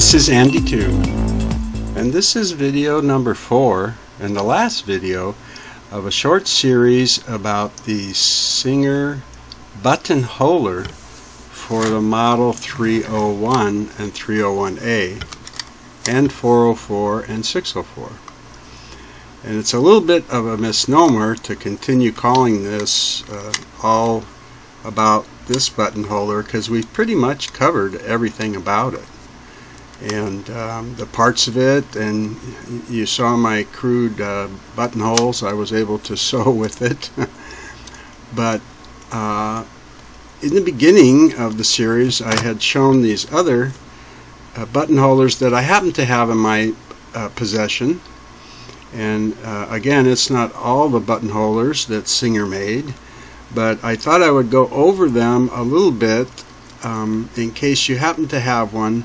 This is Andy 2, and this is video number 4 and the last video of a short series about the Singer Buttonholer for the model 301 and 301A and 404 and 604. And it's a little bit of a misnomer to continue calling this all about this buttonholer, because we've pretty much covered everything about it. And the parts of it, and you saw my crude buttonholes I was able to sew with it. But in the beginning of the series I had shown these other buttonholers that I happen to have in my possession. And again, it's not all the buttonholers that Singer made, but I thought I would go over them a little bit in case you happen to have one,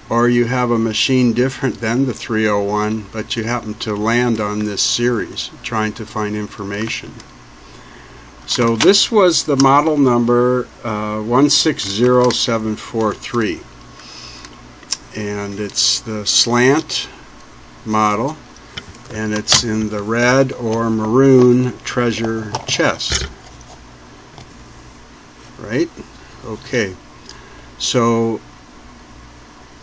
or you have a machine different than the 301, but you happen to land on this series trying to find information. So this was the model number 160743, and it's the slant model, and it's in the red or maroon treasure chest. Right? Okay. So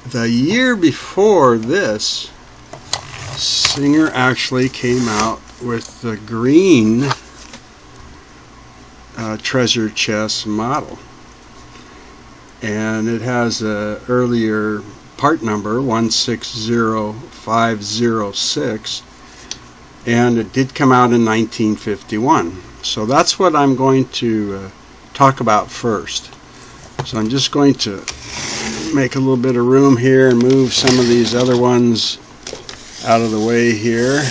the year before this, Singer actually came out with the green treasure chest model, and it has a earlier part number 160506, and it did come out in 1951. So that's what I'm going to talk about first. So I'm just going to make a little bit of room here and move some of these other ones out of the way here,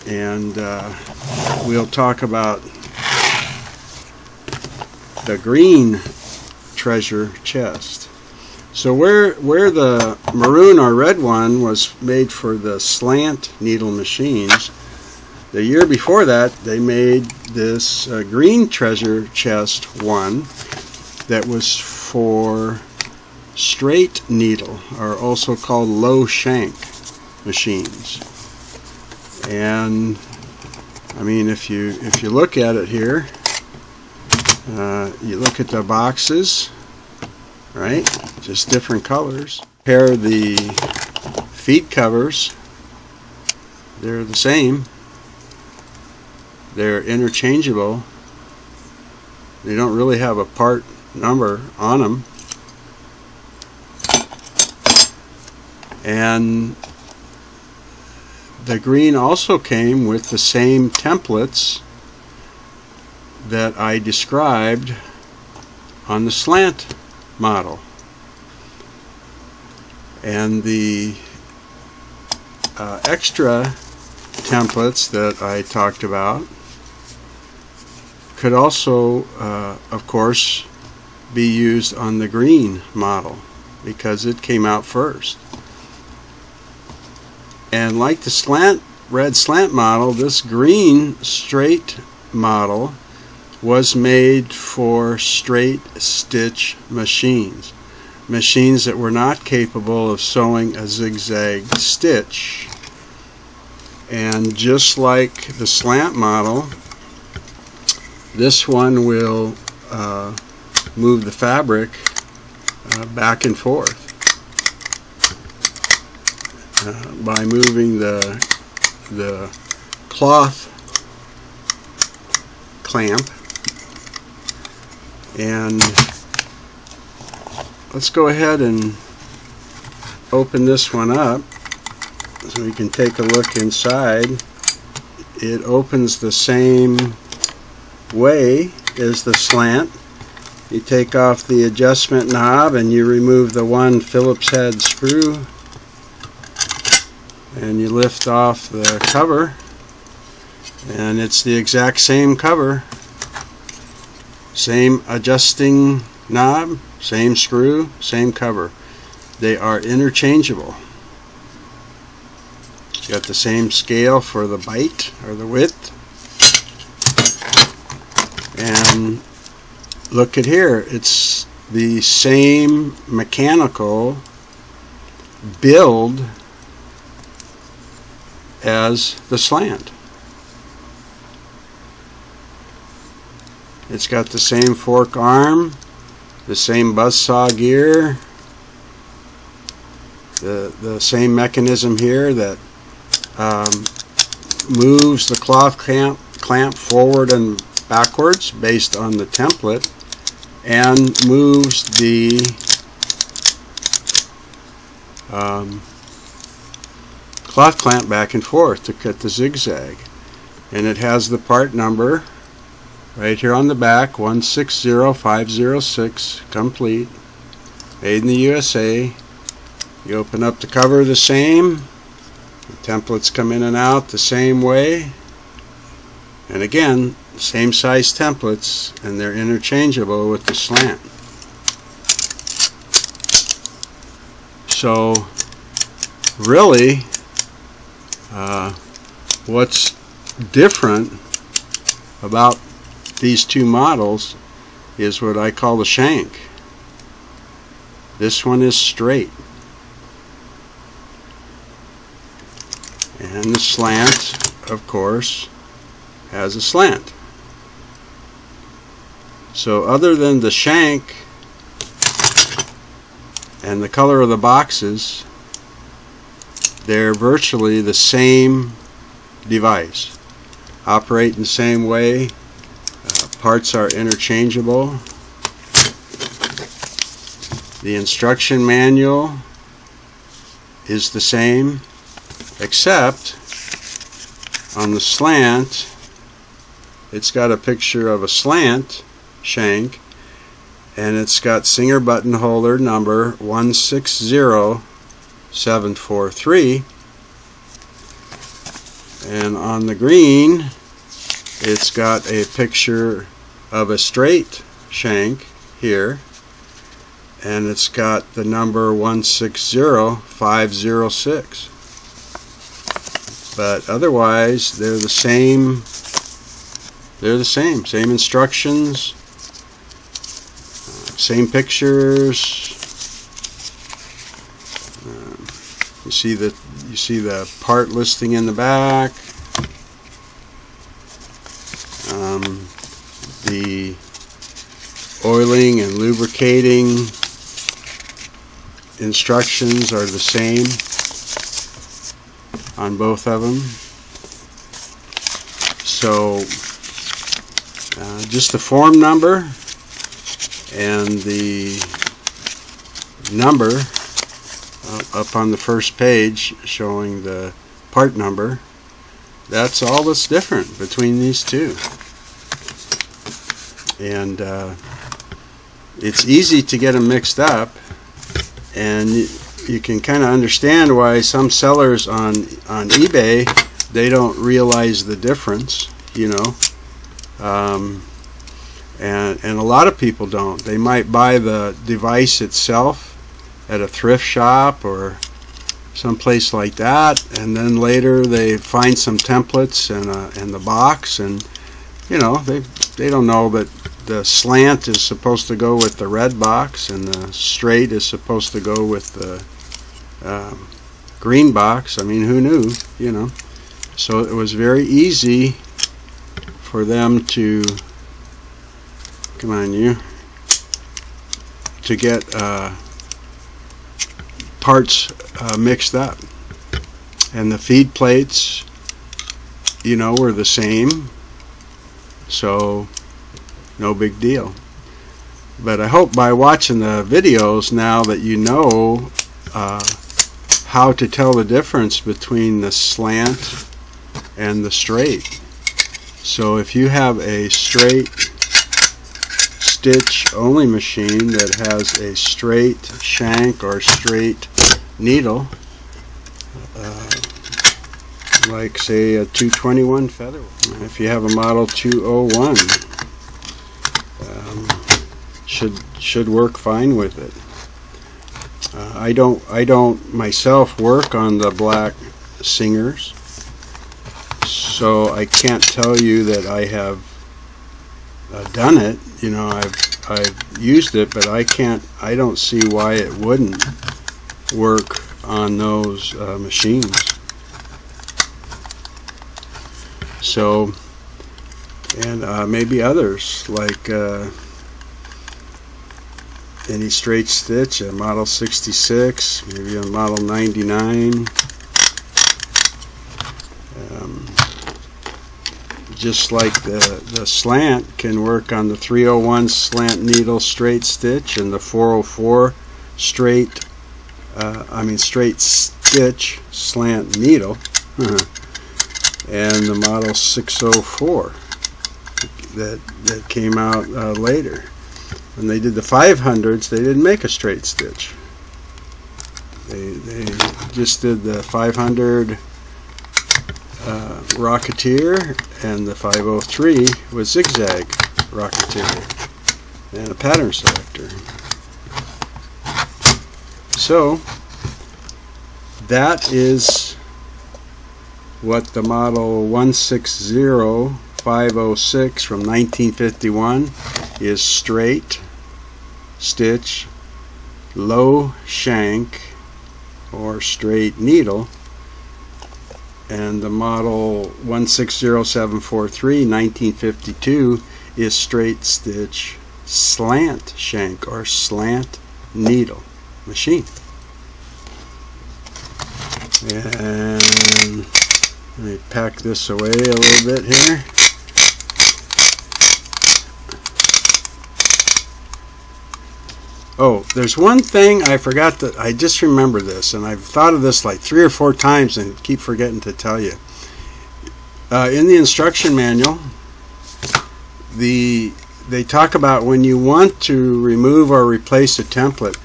and we'll talk about the green treasure chest. So where the maroon or red one was made for the Slant-needle machines, the year before that they made this green treasure chest one that was for straight needle, or also called low shank machines. And I mean, if you look at it here, you look at the boxes, right? Just different colors. Compare the feed covers. They're the same. They're interchangeable. They don't really have a part number on them. And the green also came with the same templates that I described on the slant model. And the extra templates that I talked about could also, of course, be used on the green model, because it came out first. And like the red slant model, this green straight model was made for straight stitch machines that were not capable of sewing a zigzag stitch. And just like the slant model, this one will move the fabric back and forth by moving the cloth clamp. And let's go ahead and open this one up so we can take a look inside. It opens the same way as the slant. You take off the adjustment knob and you remove the one Phillips head screw, and you lift off the cover, and it's the exact same cover, same adjusting knob, same screw, same cover. They are interchangeable. You got the same scale for the bite or the width. And look at here, it's the same mechanical build as the slant. It's got the same fork arm, the same buzzsaw gear, the same mechanism here that moves the cloth clamp forward and backwards based on the template, and moves the cloth clamp back and forth to cut the zigzag. And it has the part number right here on the back, 160506, complete, made in the USA. You open up the cover the same, the templates come in and out the same way, and again, same size templates, and they're interchangeable with the slant. So really, what's different about these two models is what I call the shank. This one is straight, and the slant, of course, has a slant. So other than the shank and the color of the boxes, they're virtually the same device. Operate in the same way. Parts are interchangeable. The instruction manual is the same, except on the slant it's got a picture of a slant shank, and it's got Singer Buttonholer number 160743, and on the green it's got a picture of a straight shank here, and it's got the number 160506. But otherwise they're the same. They're the same instructions, same pictures. You see the part listing in the back. The oiling and lubricating instructions are the same on both of them. So just the form number and the number up on the first page showing the part number, that's all that's different between these two. And it's easy to get them mixed up, and you can kind of understand why some sellers on eBay, they don't realize the difference, you know. And a lot of people don't. They might buy the device itself at a thrift shop or someplace like that, and then later they find some templates in the box, and you know, they don't know that the slant is supposed to go with the red box and the straight is supposed to go with the green box. I mean, who knew, you know? So it was very easy for them to, come on you, to get parts mixed up. And the feed plates, you know, were the same, so no big deal. But I hope by watching the videos now that you know how to tell the difference between the slant and the straight. So if you have a straight stitch only machine that has a straight shank or straight needle, like say a 221 feather, if you have a model 201, should work fine with it. I don't myself work on the black Singers, so I can't tell you that I have done it. You know, I've used it, but I don't see why it wouldn't work on those machines. So, and maybe others, like any straight stitch, a model 66, maybe a model 99. Just like the slant can work on the 301 slant needle straight stitch and the 404 straight stitch slant needle, and the model 604 that came out later. When they did the 500s, they didn't make a straight stitch. They just did the 500 Rocketeer, and the 503 was zigzag Rocketeer and a pattern selector. So that what the model 160506 from 1951 is: straight stitch, low shank or straight needle. And the model 160743 1952 is straight stitch, slant shank or slant needle machine. And let me pack this away a little bit here. Oh, there's one thing I forgot that I just remember this, and I've thought of this like 3 or 4 times and keep forgetting to tell you. In the instruction manual, they talk about when you want to remove or replace a template,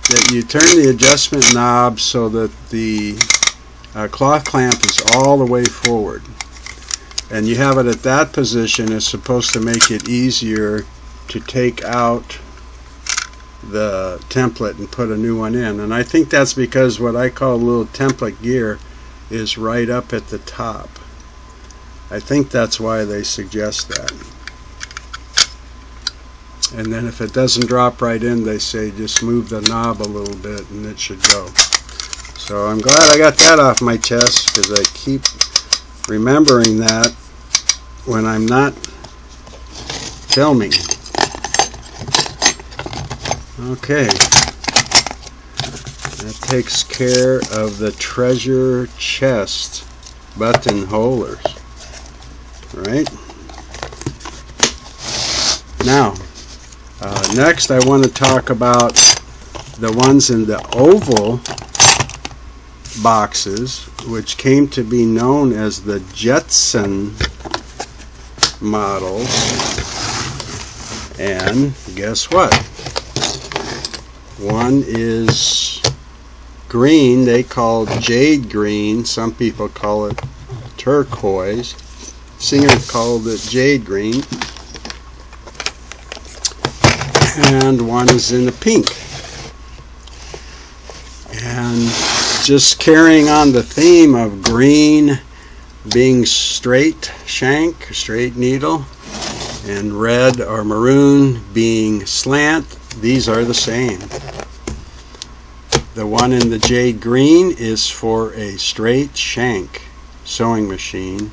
that you turn the adjustment knob so that the cloth clamp is all the way forward, and you have it at that position. Is supposed to make it easier to take out the template and put a new one in. And I think that's because what I call a little template gear is right up at the top. I think that's why they suggest that. And then if it doesn't drop right in, they say just move the knob a little bit and it should go. So I'm glad I got that off my chest, because I keep remembering that when I'm not filming. Okay, that takes care of the treasure chest buttonholers. Right? Now, next I want to talk about the ones in the oval boxes, which came to be known as the Jetson models. And guess what? One is green, they call jade green. Some people call it turquoise. Singer called it jade green. And one is in the pink. And just carrying on the theme of green being straight shank, straight needle, and red or maroon being slant, these are the same. The one in the jade green is for a straight shank sewing machine,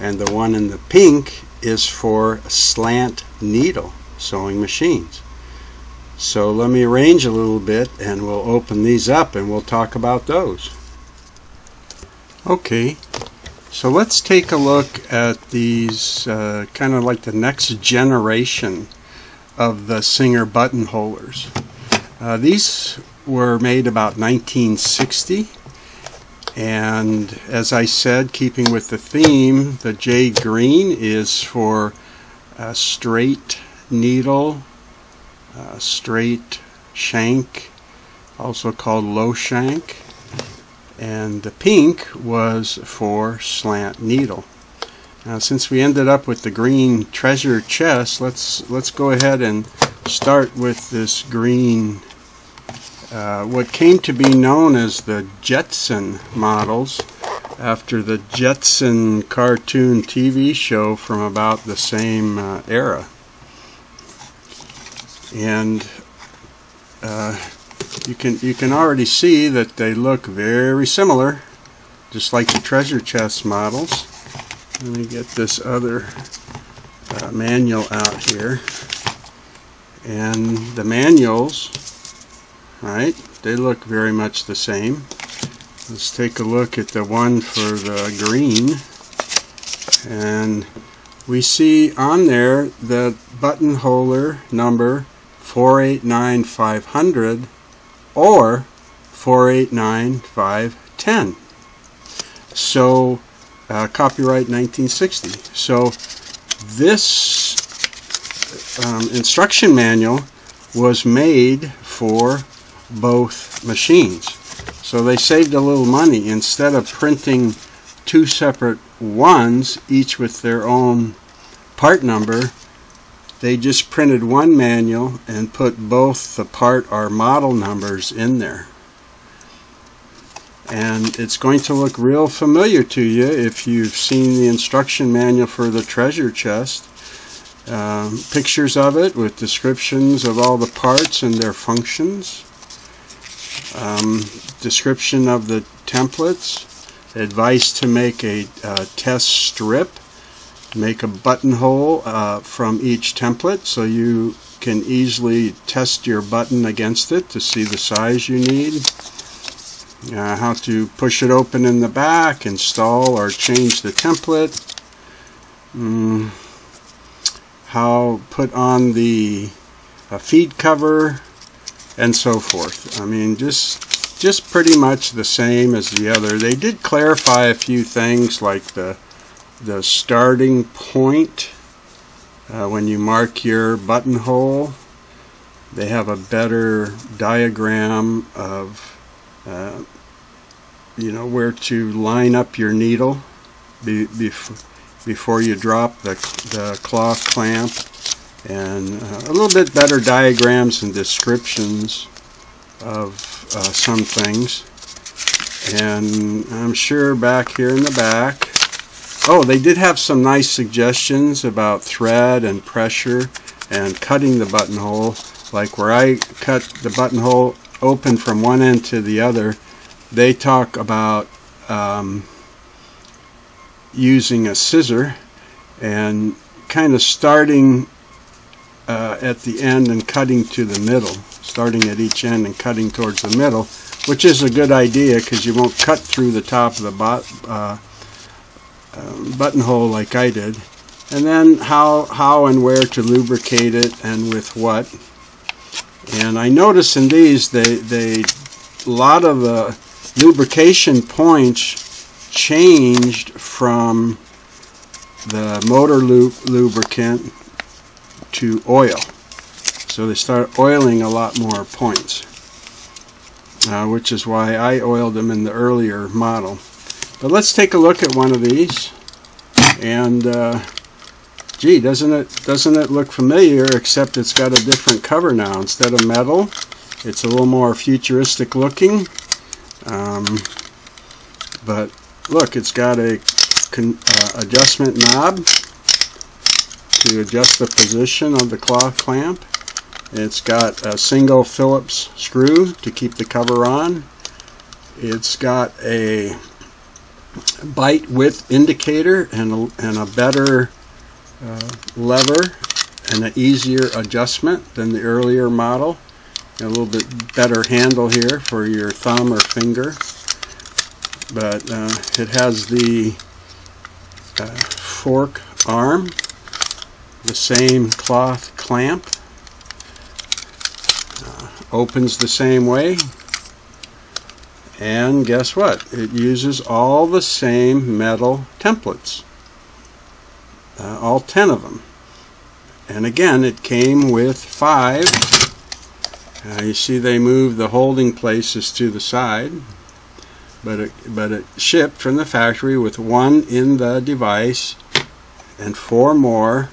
and the one in the pink is for a slant needle sewing machines. So let me arrange a little bit and we'll open these up and we'll talk about those. Okay, so let's take a look at these kind of like the next generation of the Singer Buttonholers. These were made about 1960, and as I said, keeping with the theme, the jade green is for a straight needle, straight shank, also called low shank, and the pink was for slant needle. Now, since we ended up with the green treasure chest, let's go ahead and start with this green, what came to be known as the Jetson models, after the Jetson cartoon TV show from about the same era. And You can already see that they look very similar, just like the treasure chest models. Let me get this other manual out here. And the manuals, right, they look very much the same. Let's take a look at the one for the green. And we see on there the Buttonholer number 489500 or 489510. So copyright 1960. So this instruction manual was made for both machines. So they saved a little money. Instead of printing two separate ones, each with their own part number, they just printed one manual and put both the part or model numbers in there. And it's going to look real familiar to you if you've seen the instruction manual for the treasure chest. Pictures of it with descriptions of all the parts and their functions. Description of the templates. Advice to make a test strip. Make a buttonhole from each template so you can easily test your button against it to see the size you need. How to push it open in the back, install or change the template. How put on the feed cover, and so forth. I mean, just pretty much the same as the other. They did clarify a few things, like the starting point when you mark your buttonhole. They have a better diagram of you know, where to line up your needle before you drop the cloth clamp, and a little bit better diagrams and descriptions of some things. And I'm sure back here in the back, oh, they did have some nice suggestions about thread and pressure and cutting the buttonhole, like where I cut the buttonhole open from one end to the other. They talk about using a scissor and kind of starting at the end and cutting to the middle, starting at each end and cutting towards the middle, which is a good idea because you won't cut through the top of the buttonhole like I did. And then how and where to lubricate it and with what. And I notice in these a lot of the lubrication points changed from the motor lubricant to oil. So they start oiling a lot more points, which is why I oiled them in the earlier model. But let's take a look at one of these, and gee, doesn't it look familiar, except it's got a different cover now. Instead of metal, it's a little more futuristic looking. But look, it's got a adjustment knob to adjust the position of the cloth clamp. It's got a single Phillips screw to keep the cover on. It's got a bite width indicator and a better lever and an easier adjustment than the earlier model. A little bit better handle here for your thumb or finger. But it has the fork arm, the same cloth clamp, opens the same way, and guess what? It uses all the same metal templates, all 10 of them. And again, it came with 5. You see they moved the holding places to the side. But it shipped from the factory with 1 in the device and 4 more,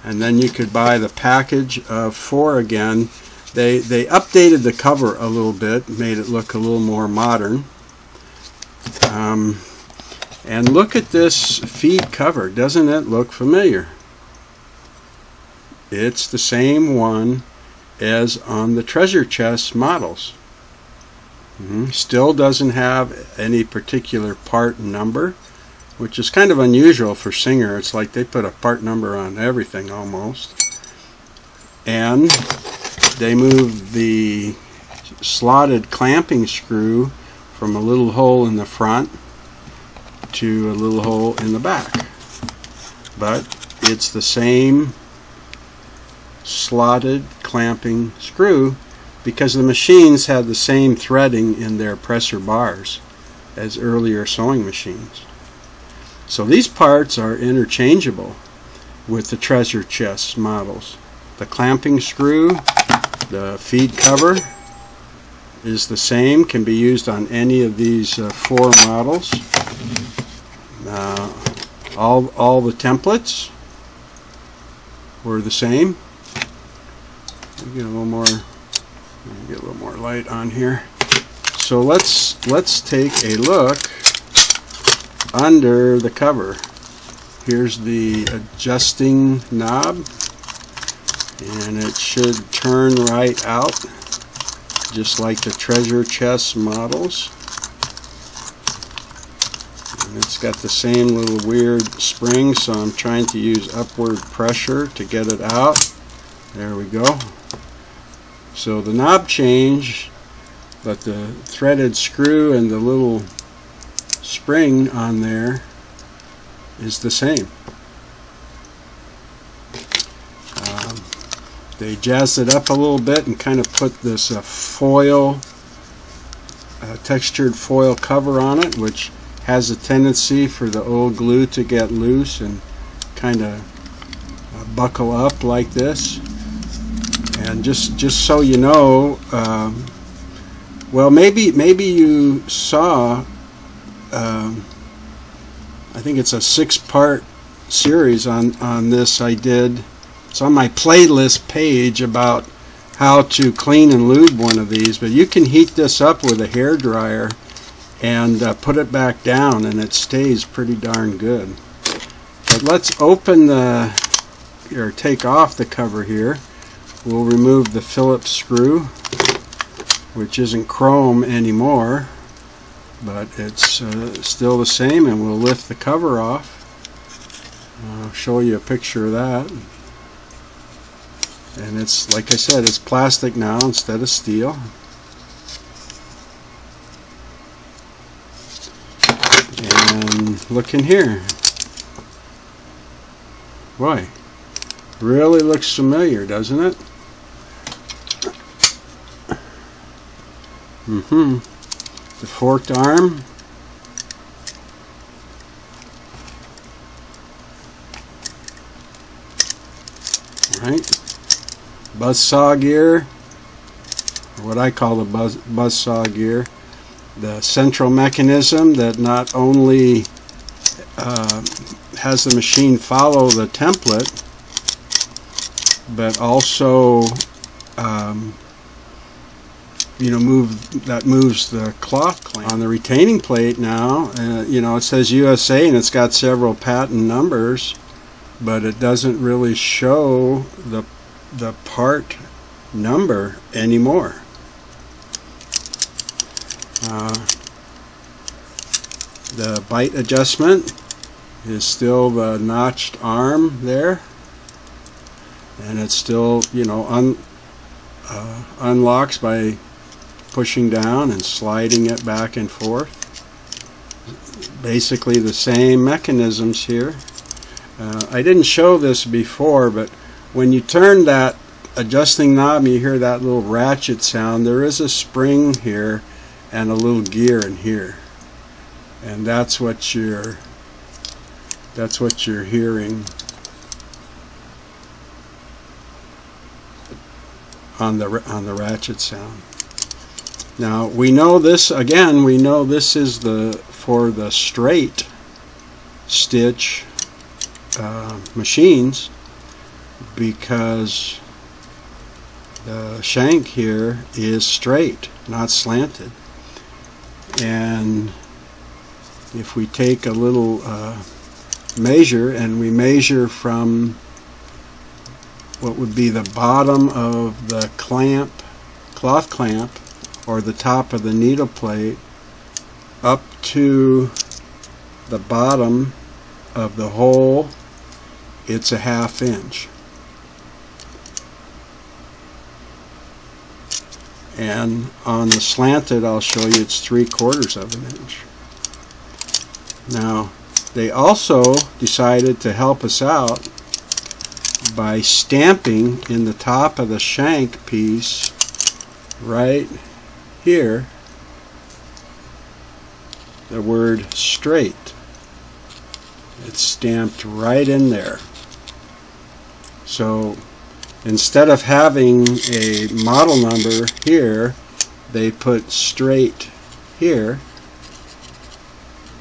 and then you could buy the package of 4 again. They updated the cover a little bit, made it look a little more modern. And look at this feed cover. Doesn't it look familiar? It's the same one as on the treasure chest models. Still doesn't have any particular part number, which is kind of unusual for Singer. It's like they put a part number on everything almost. And they moved the slotted clamping screw from a little hole in the front to a little hole in the back. But it's the same slotted clamping screw because the machines had the same threading in their presser bars as earlier sewing machines. So these parts are interchangeable with the treasure chest models. The clamping screw, the feed cover is the same, can be used on any of these 4 models. All the templates were the same. Get a little more light on here. So let's take a look under the cover. Here's the adjusting knob, and it should turn right out just like the treasure chest models. And it's got the same little weird spring, so I'm trying to use upward pressure to get it out. There we go. So the knob changed, but the threaded screw and the little spring on there is the same. They jazzed it up a little bit and kind of put this textured foil cover on it, which has a tendency for the old glue to get loose and kind of buckle up like this. And just so you know, well, maybe you saw, I think it's a 6-part series on this I did. It's on my playlist page about how to clean and lube one of these, but you can heat this up with a hair dryer and put it back down and it stays pretty darn good. But let's open or take off the cover here. We'll remove the Phillips screw, which isn't chrome anymore, but it's still the same, and we'll lift the cover off. I'll show you a picture of that. And it's, like I said, it's plastic now instead of steel. And look in here. Boy, really looks familiar, doesn't it? The forked arm. Right. Buzzsaw gear, or what I call the buzzsaw gear. The central mechanism that not only has the machine follow the template, but also moves the cloth clamp. On the retaining plate now, it says USA and it's got several patent numbers, but it doesn't really show the part number anymore. The bite adjustment is still the notched arm there, and it's still unlocks by pushing down and sliding it back and forth. Basically the same mechanisms here. I didn't show this before, but when you turn that adjusting knob, you hear that little ratchet sound. There is a spring here and a little gear in here, and that's what you're hearing on the ratchet sound. Now we know this again. We know this is for the straight stitch machines, because the shank here is straight, not slanted. And if we take a little measure, and we measure from what would be the bottom of the cloth clamp, or the top of the needle plate up to the bottom of the hole, it's a 1/2 inch. And on the slanted, I'll show you it's 3/4 of an inch. Now, they also decided to help us out by stamping in the top of the shank piece right here the word straight. It's stamped right in there. So instead of having a model number here, they put straight here.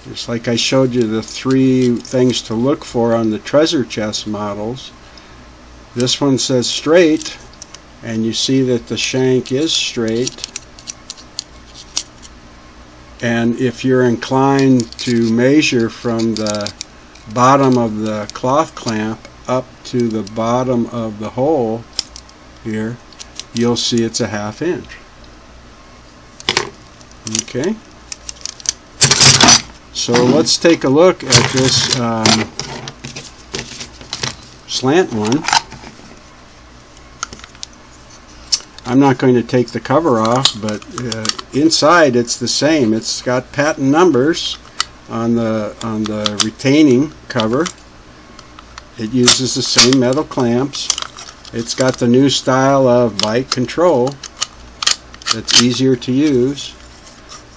Just like I showed you the 3 things to look for on the treasure chest models. This one says straight, and you see that the shank is straight. And if you're inclined to measure from the bottom of the cloth clamp up to the bottom of the hole here, you'll see it's a 1/2 inch. Okay, so let's take a look at this slant one. I'm not going to take the cover off, but inside it's the same. It's got patent numbers on the retaining cover. It uses the same metal clamps. It's got the new style of bite control that's easier to use.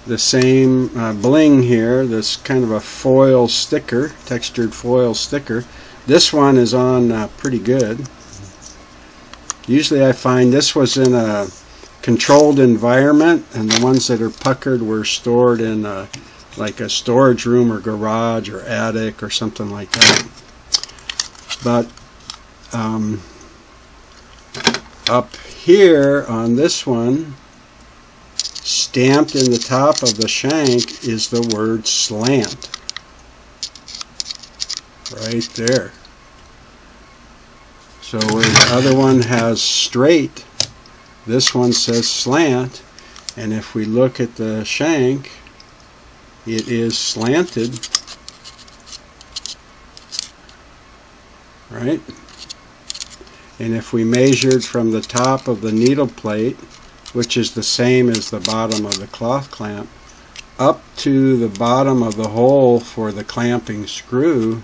The same bling here, this kind of a foil sticker, textured foil sticker. This one is on pretty good. Usually I find this was in a controlled environment, and the ones that are puckered were stored in like a storage room or garage or attic or something like that. But up here on this one, stamped in the top of the shank, is the word slant. Right there. So where the other one has straight, this one says slant, and if we look at the shank, it is slanted, right? And if we measured from the top of the needle plate, which is the same as the bottom of the cloth clamp, up to the bottom of the hole for the clamping screw,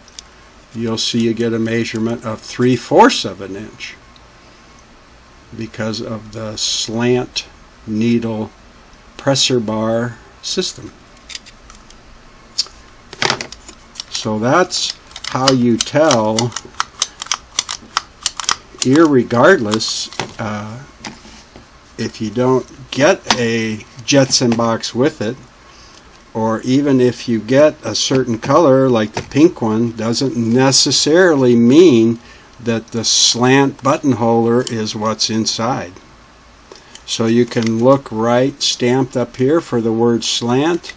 you'll see you get a measurement of 3/4 of an inch because of the slant needle presser bar system. So that's how you tell, irregardless, if you don't get a Jetson box with it, or even if you get a certain color like the pink one, doesn't necessarily mean that the slant buttonholer is what's inside. So you can look right stamped up here for the word slant,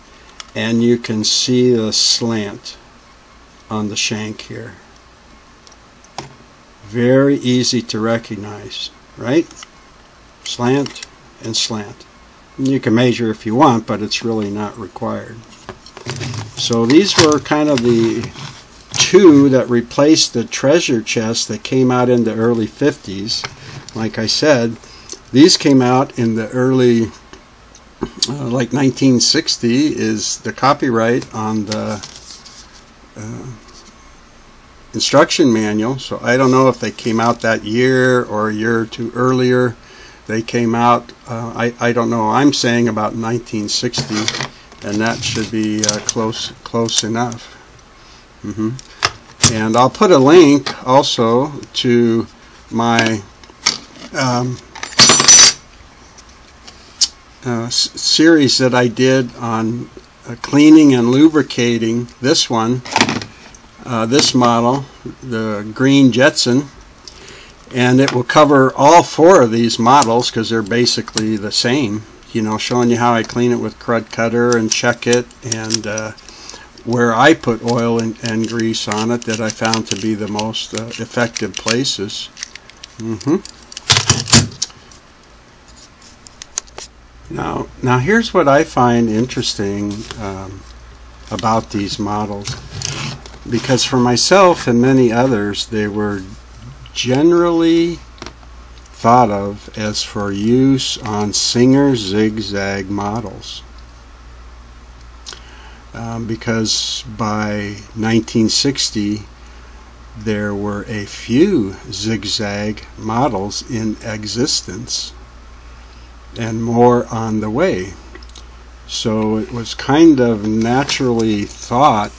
and you can see the slant on the shank here. Very easy to recognize, right? Slant and slant. You can measure if you want, but it's really not required. So these were kind of the 2 that replaced the treasure chest that came out in the early 50s. Like I said, these came out in the early, like 1960 is the copyright on the instruction manual. So I don't know if they came out that year or a year or 2 earlier. They came out, I don't know, I'm saying about 1960, and that should be close enough. And I'll put a link also to my series that I did on cleaning and lubricating this one, this model, the green Jetson. And it will cover all 4 of these models because they're basically the same. You know, showing you how I clean it with crud cutter and check it, and where I put oil and grease on it that I found to be the most effective places. Now here's what I find interesting about these models, because for myself and many others, they were generally thought of as for use on Singer zigzag models, because by 1960 there were a few zigzag models in existence and more on the way. So it was kind of naturally thought,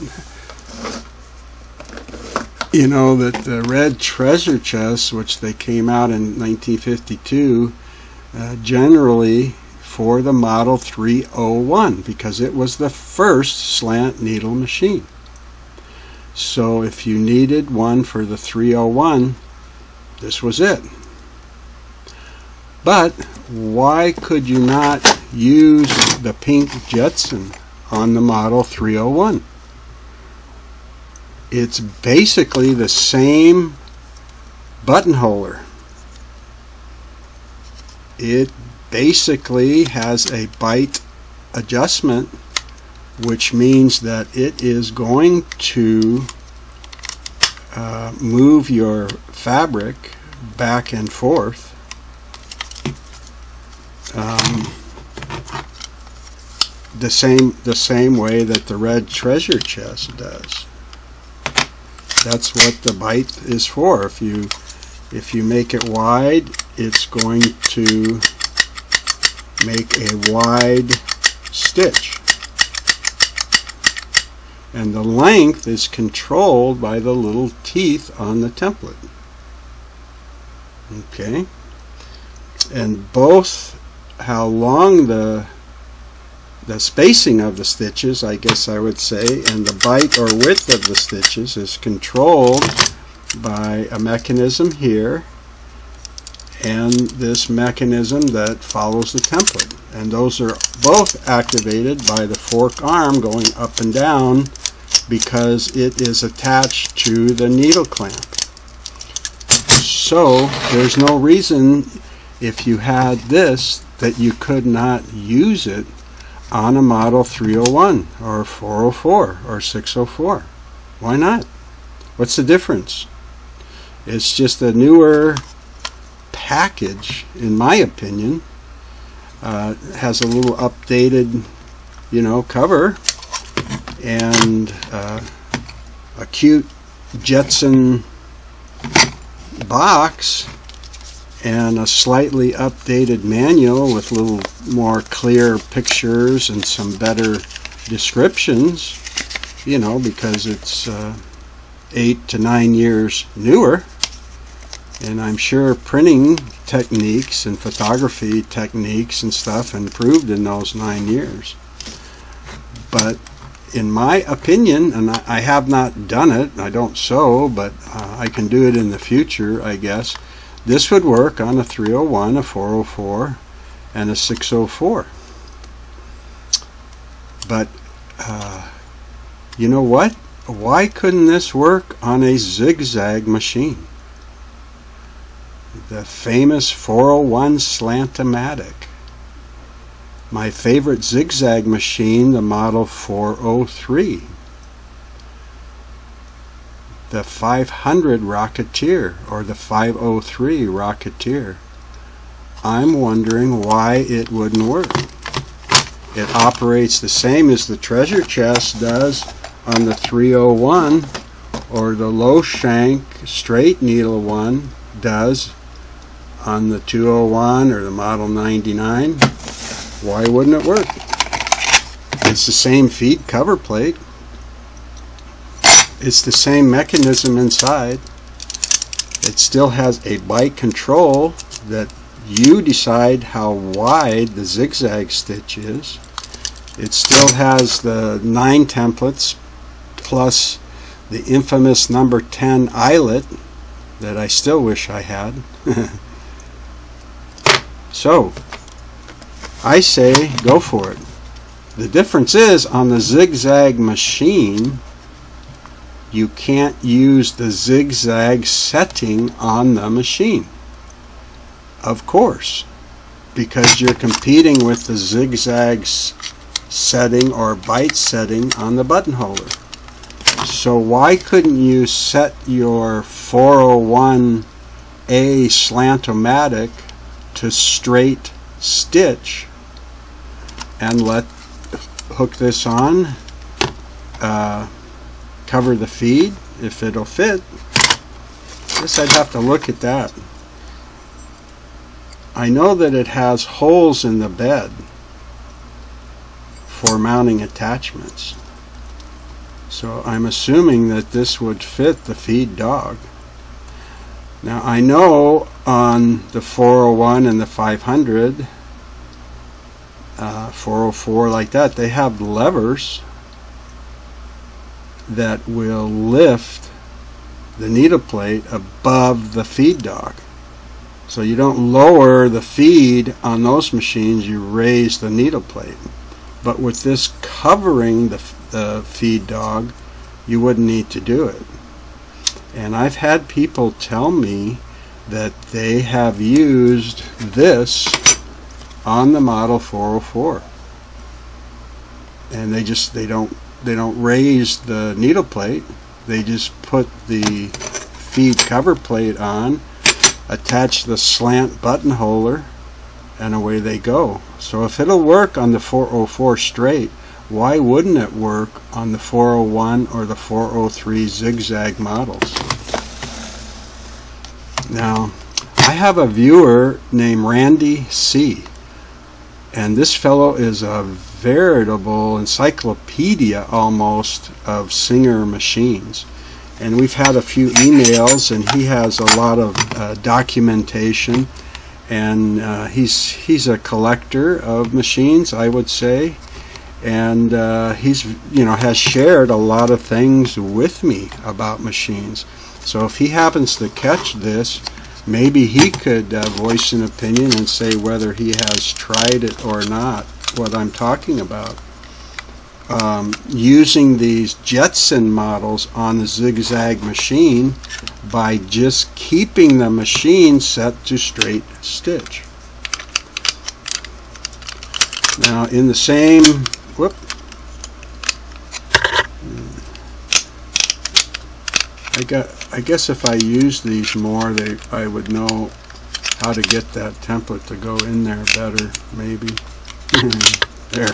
you know, that the red treasure chests, which they came out in 1952, generally for the Model 301, because it was the first slant needle machine. So if you needed one for the 301, this was it. But why could you not use the pink Jetson on the Model 301? It's basically the same buttonholer. It basically has a bite adjustment, which means that it is going to move your fabric back and forth the same way that the red treasure chest does. That's what the bite is for. If you make it wide, it's going to make a wide stitch, and the length is controlled by the little teeth on the template. Okay, and both how long the spacing of the stitches, I guess I would say, and the bite or width of the stitches is controlled by a mechanism here and this mechanism that follows the template, and those are both activated by the fork arm going up and down because it is attached to the needle clamp. So there's no reason, if you had this, that you could not use it on a Model 301 or 404 or 604. Why not? What's the difference? It's just a newer package, in my opinion. Has a little updated, you know, cover, and a cute Jetson box, and a slightly updated manual with a little more clear pictures and some better descriptions, you know, because it's 8 to 9 years newer, and I'm sure printing techniques and photography techniques and stuff improved in those 9 years. But in my opinion, and I have not done it, I don't sew, but I can do it in the future, I guess, this would work on a 301, a 404, and a 604. But you know what? Why couldn't this work on a zigzag machine? The famous 401 Slant-O-Matic. My favorite zigzag machine, the Model 403. The 500 Rocketeer, or the 503 Rocketeer. I'm wondering why it wouldn't work. It operates the same as the treasure chest does on the 301, or the low shank straight needle one does on the 201 or the Model 99. Why wouldn't it work? It's the same feed cover plate. It's the same mechanism inside. It still has a bite control that you decide how wide the zigzag stitch is. It still has the 9 templates plus the infamous number 10 eyelet that I still wish I had. So I say go for it. The difference is, on the zigzag machine, you can't use the zigzag setting on the machine. Of course. because you're competing with the zigzag setting or bite setting on the Buttonholer. So why couldn't you set your 401A Slant-O-Matic to straight stitch and hook this on, cover the feed if it'll fit? I guess I'd have to look at that. I know that it has holes in the bed for mounting attachments, so I'm assuming that this would fit the feed dog. Now I know on the 401 and the 500, 404 like that, they have levers that will lift the needle plate above the feed dog. So you don't lower the feed on those machines, you raise the needle plate. But with this covering the feed dog, you wouldn't need to do it. And I've had people tell me that they have used this on the model 404, and they don't raise the needle plate. They just put the feed cover plate on, attach the slant buttonholer, and away they go. So if it'll work on the 404 straight, why wouldn't it work on the 401 or the 403 zigzag models? Now, I have a viewer named Randy C, and this fellow is a veritable encyclopedia almost of Singer machines. And we've had a few emails, and he has a lot of documentation, and he's a collector of machines, I would say, and he's has shared a lot of things with me about machines. So if he happens to catch this, maybe he could voice an opinion and say whether he has tried it or not, what I'm talking about. Using these Jetson models on the zigzag machine by just keeping the machine set to straight stitch. Now in the same, I guess if I use these more, I would know how to get that template to go in there better, maybe. There.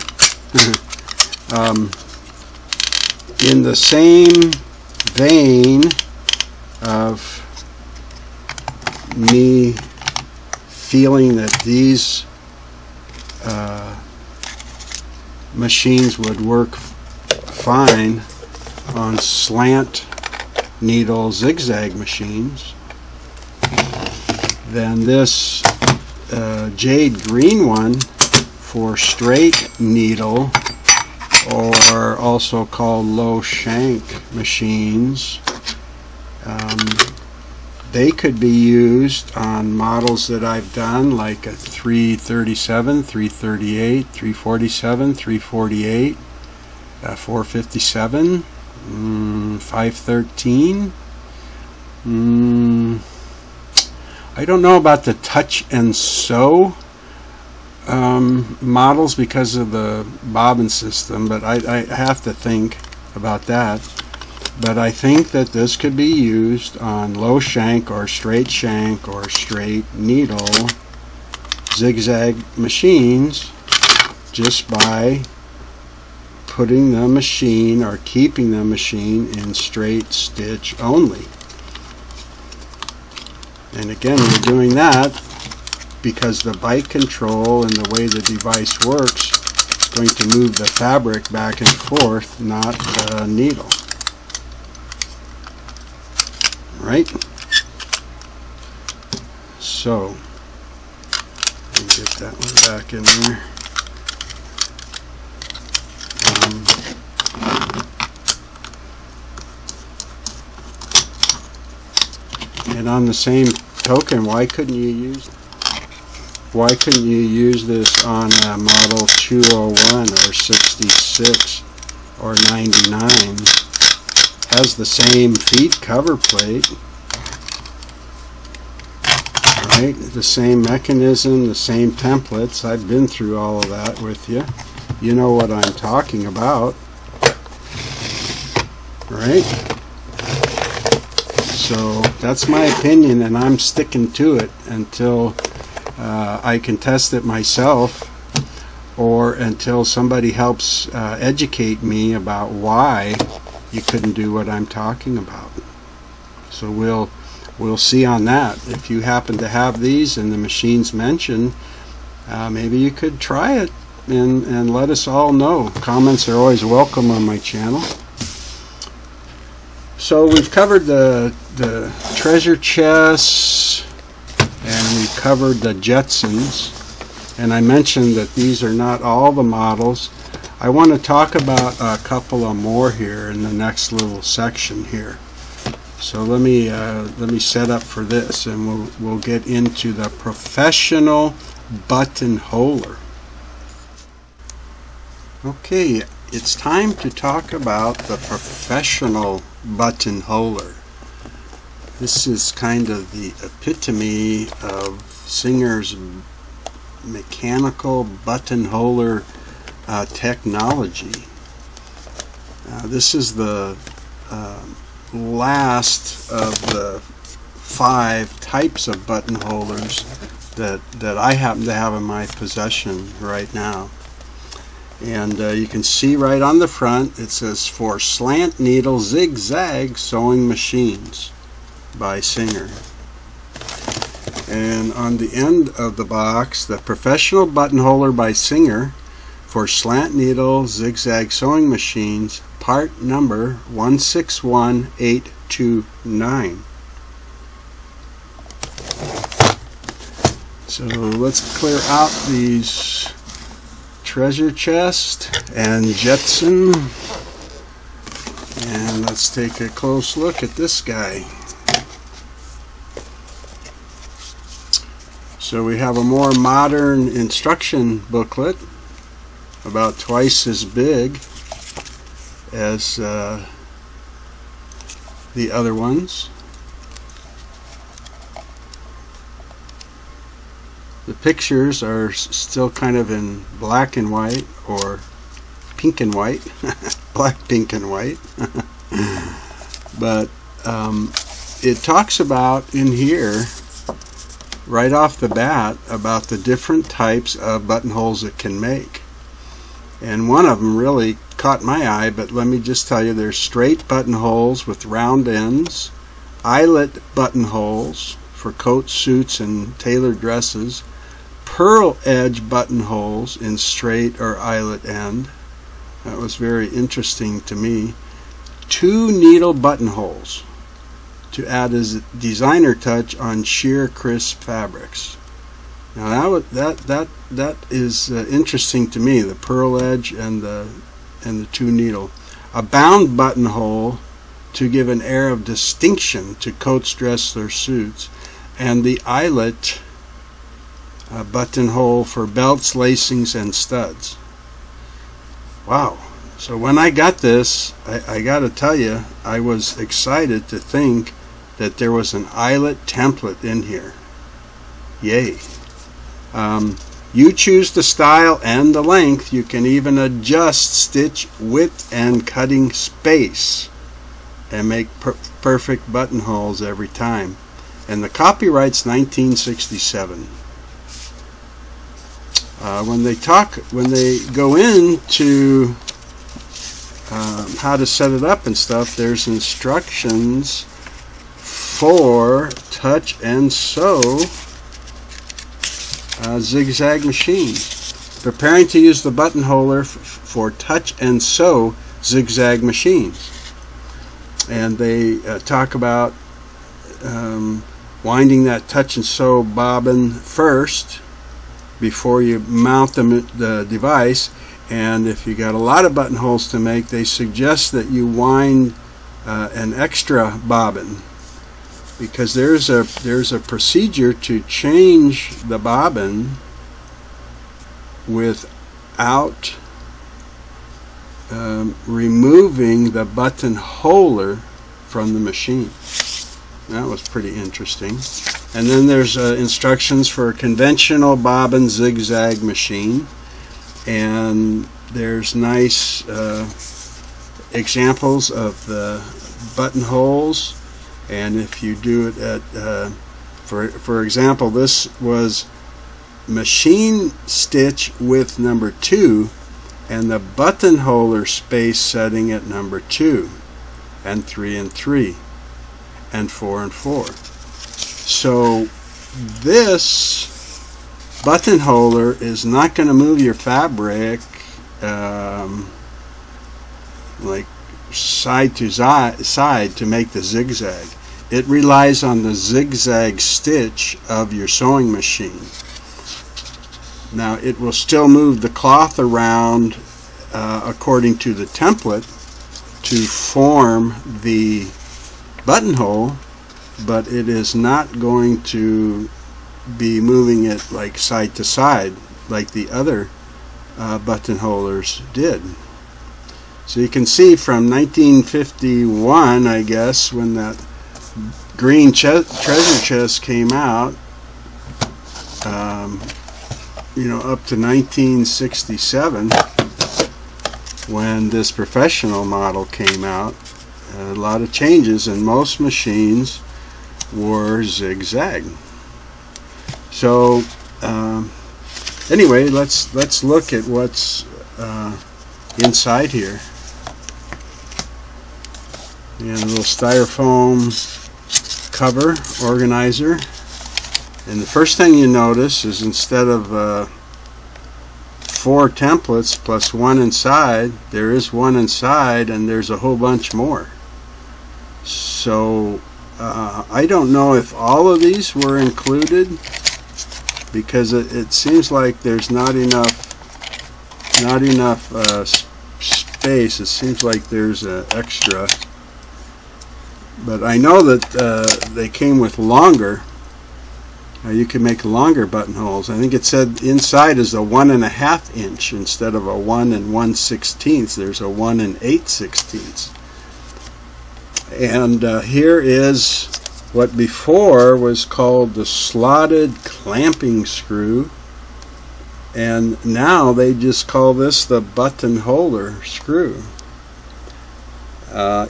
In the same vein of me feeling that these machines would work fine on slant-needle zigzag machines, then this jade green one for straight needle, or also called low shank machines, they could be used on models that I've done, like a 337, 338, 347, 348, 457, 513. I don't know about the touch and sew models because of the bobbin system, but I have to think about that. But I think that this could be used on low shank or straight needle zigzag machines just by putting the machine or keeping the machine in straight stitch only. And again, we're doing that because the bite control and the way the device works is going to move the fabric back and forth, not the needle. Right? So, let me get that one back in there. And on the same token, why couldn't you use this on a model 201 or 66 or 99? Has the same feed cover plate, right? Right, the same mechanism, the same templates. I've been through all of that with you. You know what I'm talking about, right? So that's my opinion, and I'm sticking to it until I can test it myself, or until somebody helps educate me about why you couldn't do what I'm talking about. So we'll see on that. If you happen to have these and the machines mentioned, maybe you could try it and let us all know. Comments are always welcome on my channel. So we've covered the treasure chests, and we've covered the Jetsons, and I mentioned that these are not all the models. I want to talk about a couple of more here in the next little section here. So let me set up for this, and we'll get into the professional buttonholer. Okay, it's time to talk about the professional buttonholer. This is kind of the epitome of Singer's mechanical buttonholer technology. This is the last of the 5 types of buttonholers that I happen to have in my possession right now. And you can see right on the front it says for Slant-needle zigzag sewing machines by Singer. And on the end of the box, the professional buttonholer by Singer for Slant-needle zigzag sewing machines, part number 161829. So let's clear out these treasure chest and Jetson, and let's take a close look at this guy. So we have a more modern instruction booklet, about twice as big as the other ones. The pictures are still kind of in black and white, or pink and white, black, pink, and white. But it talks about in here, right off the bat, about the different types of buttonholes it can make. And one of them really caught my eye, but let me just tell you, there's straight buttonholes with round ends, eyelet buttonholes for coat suits and tailored dresses, pearl edge buttonholes in straight or eyelet end. That was very interesting to me. 2 needle buttonholes to add as a designer touch on sheer crisp fabrics. Now that is interesting to me, the pearl edge and the 2 needle. A bound buttonhole to give an air of distinction to coats, dress, or suits, and the eyelet buttonhole for belts, lacings, and studs. Wow. So when I got this, I got to tell you, I was excited to think that there was an eyelet template in here. Yay. You choose the style and the length. You can even adjust stitch width and cutting space and make perfect buttonholes every time. And the copyright's 1967. When they go into how to set it up and stuff, there's instructions for touch and sew zigzag machines. Preparing to use the buttonholer for touch and sew zigzag machines. And they talk about winding that touch and sew bobbin first before you mount the device. And if you got a lot of buttonholes to make, they suggest that you wind an extra bobbin, because there's a procedure to change the bobbin without removing the buttonholer from the machine. That was pretty interesting. And then there's instructions for a conventional bobbin zigzag machine, and there's nice examples of the buttonholes. And if you do it at for example, this was machine stitch width number 2 and the buttonholer space setting at number 2 and 3 and 3 and 4 and 4. So this buttonholer is not going to move your fabric like side to side to make the zigzag. It relies on the zigzag stitch of your sewing machine. Now it will still move the cloth around according to the template to form the buttonhole, but it is not going to be moving it like side to side like the other buttonholers did. So you can see from 1951, I guess, when that green treasure chest came out, you know, up to 1967, when this professional model came out, a lot of changes, and most machines were zigzag. So anyway, let's look at what's inside here. And a little styrofoam cover organizer, and the first thing you notice is instead of 4 templates plus 1 inside, there is 1 inside and there's a whole bunch more. So I don't know if all of these were included, because it seems like there's not enough space. It seems like there's an extra. But I know that they came with longer. You can make longer buttonholes. I think it said inside is a 1.5 inch instead of a 1 1/16. There's a 1 8/16. And here is what before was called the slotted clamping screw, and now they just call this the buttonholer screw.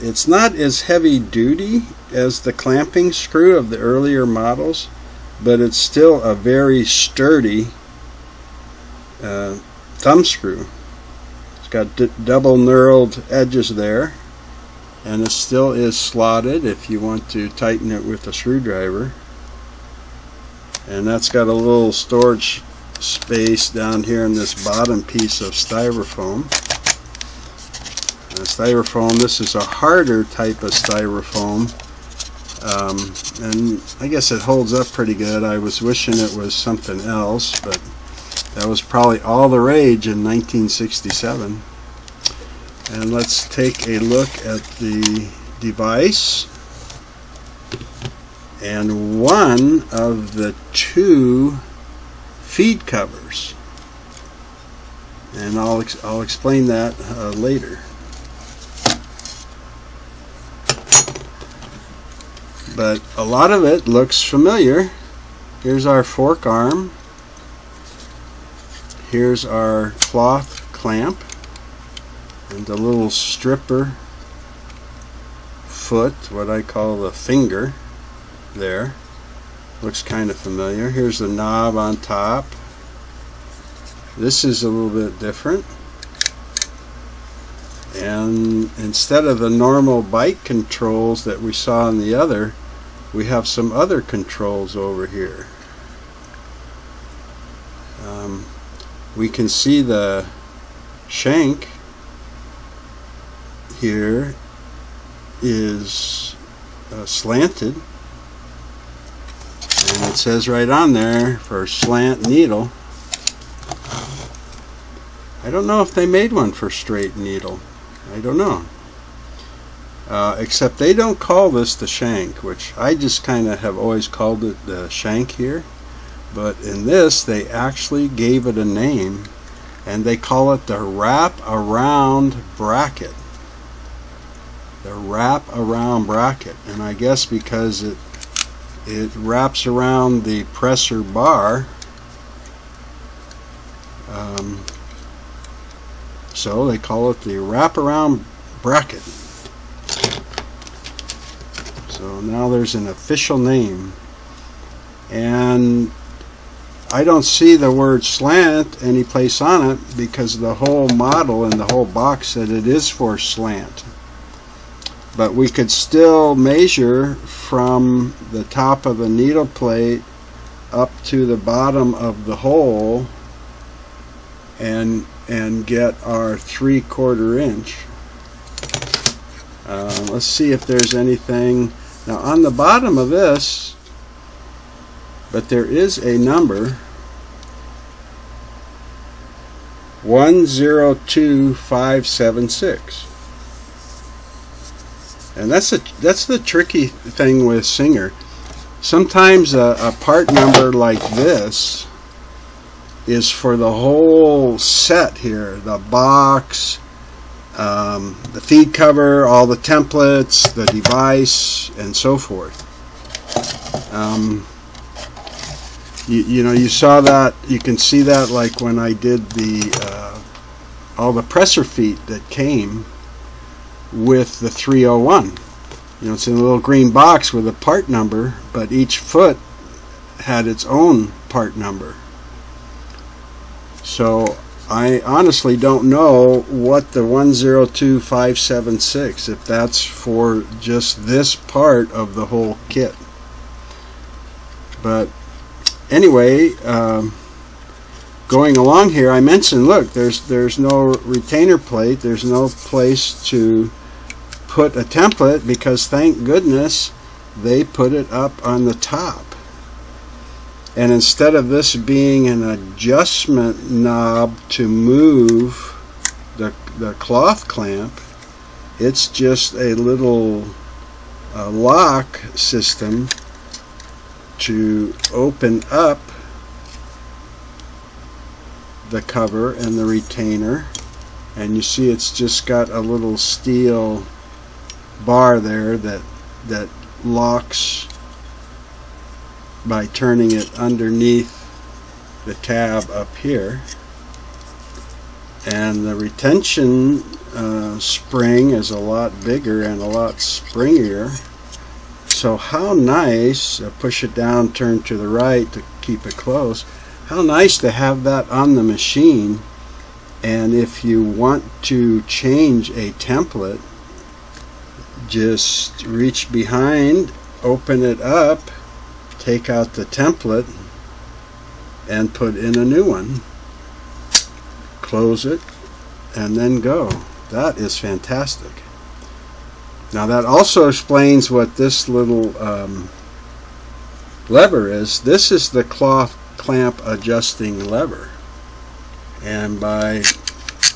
It's not as heavy duty as the clamping screw of the earlier models, but it's still a very sturdy thumb screw. It's got double knurled edges there, and it still is slotted if you want to tighten it with a screwdriver. And that's got a little storage space down here in this bottom piece of styrofoam. Styrofoam, this is a harder type of styrofoam, and I guess it holds up pretty good. I was wishing it was something else, but that was probably all the rage in 1967. And let's take a look at the device. And one of the 2 feed covers, and I'll explain that later. But a lot of it looks familiar. Here's our fork arm. Here's our cloth clamp, and the little stripper foot, what I call the finger there. Looks kind of familiar. Here's the knob on top. This is a little bit different. And instead of the normal bike controls that we saw in the other, we have some other controls over here. We can see the shank here is slanted, and it says right on there for Slant-needle. I don't know if they made one for straight needle. I don't know. Except they don't call this the shank, which I just kind of have always called it the shank here. But in this, they actually gave it a name, and they call it the wrap around bracket. The wrap around bracket. And I guess because it it wraps around the presser bar, so they call it the wraparound bracket. So now there's an official name, and I don't see the word slant anyplace on it because the whole model and the whole box said it is for slant. But we could still measure from the top of the needle plate up to the bottom of the hole and get our 3/4 inch. Let's see if there's anything now on the bottom of this, but there is a number 102576. And that's the tricky thing with Singer. Sometimes a part number like this is for the whole set here, the box, the feed cover, all the templates, the device, and so forth. You know, you saw that, you can see that like when I did the all the presser feet that came with the 301. You know, it's in a little green box with a part number, but each foot had its own part number. So I honestly don't know what the 102576, if that's for just this part of the whole kit. But anyway, going along here, I mentioned, look, there's no retainer plate, there's no place to put a template because thank goodness they put it up on the top. And instead of this being an adjustment knob to move the cloth clamp, it's just a little lock system to open up the cover and the retainer. And you see it's just got a little steel bar there that locks by turning it underneath the tab up here. And the retention spring is a lot bigger and a lot springier. So how nice, push it down, turn to the right to keep it close. How nice to have that on the machine. And if you want to change a template, just reach behind, open it up, take out the template, and put in a new one. Close it, and then go. That is fantastic. Now that also explains what this little lever is. This is the cloth clamp adjusting lever. And by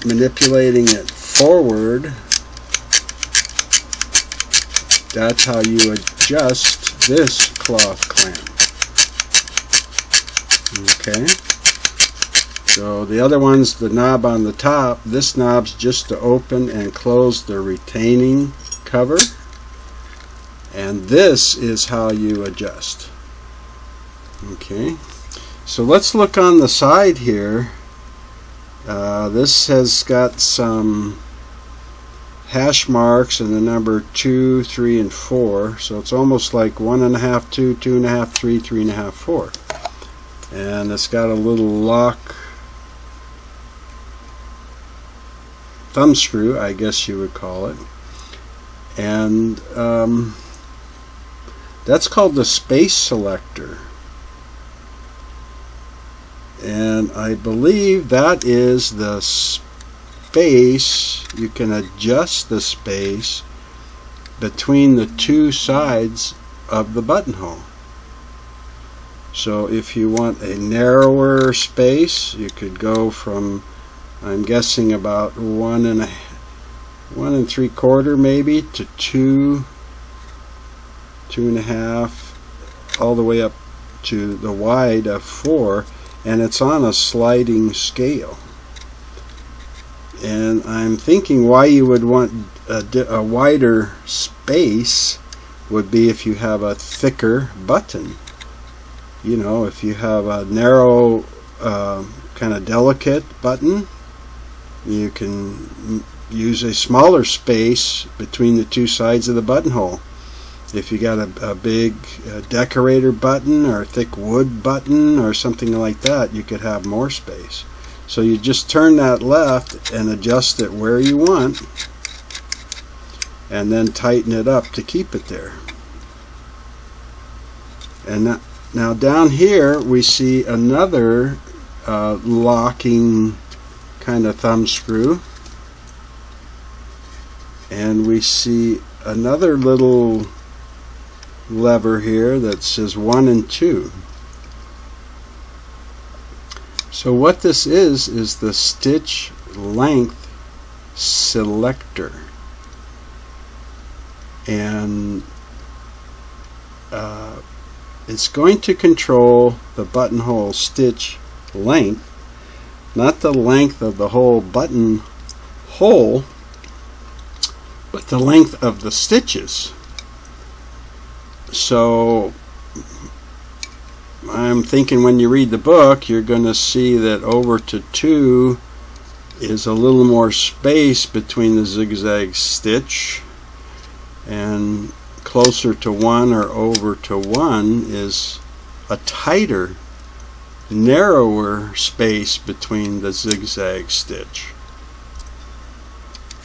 manipulating it forward, that's how you adjust this cloth clamp. Okay. So the other one's the knob on the top. This knob's just to open and close the retaining cover. And this is how you adjust. Okay. So let's look on the side here. This has got some hash marks and the number 2, 3, and 4. So it's almost like 1.5, 2, 2.5, 3, 3.5, 4. And it's got a little lock thumb screw, I guess you would call it. And that's called the space selector. And I believe that is the space. You can adjust the space between the two sides of the buttonhole. So if you want a narrower space, you could go from, I'm guessing, about 1 3/4 maybe to 2, 2.5, all the way up to the wide of 4. And it's on a sliding scale. And I'm thinking why you would want a wider space would be if you have a thicker button. You know, if you have a narrow, kind of delicate button, you can use a smaller space between the two sides of the buttonhole. If you got a big decorator button or a thick wood button or something like that, you could have more space. So you just turn that left and adjust it where you want, and then tighten it up to keep it there. And now down here we see another locking kind of thumb screw, and we see another little lever here that says 1 and 2. So what this is the stitch length selector, and it's going to control the buttonhole stitch length, not the length of the whole buttonhole, but the length of the stitches. So I'm thinking when you read the book, you're going to see that over to 2 is a little more space between the zigzag stitch, and closer to 1 or over to 1 is a tighter, narrower space between the zigzag stitch.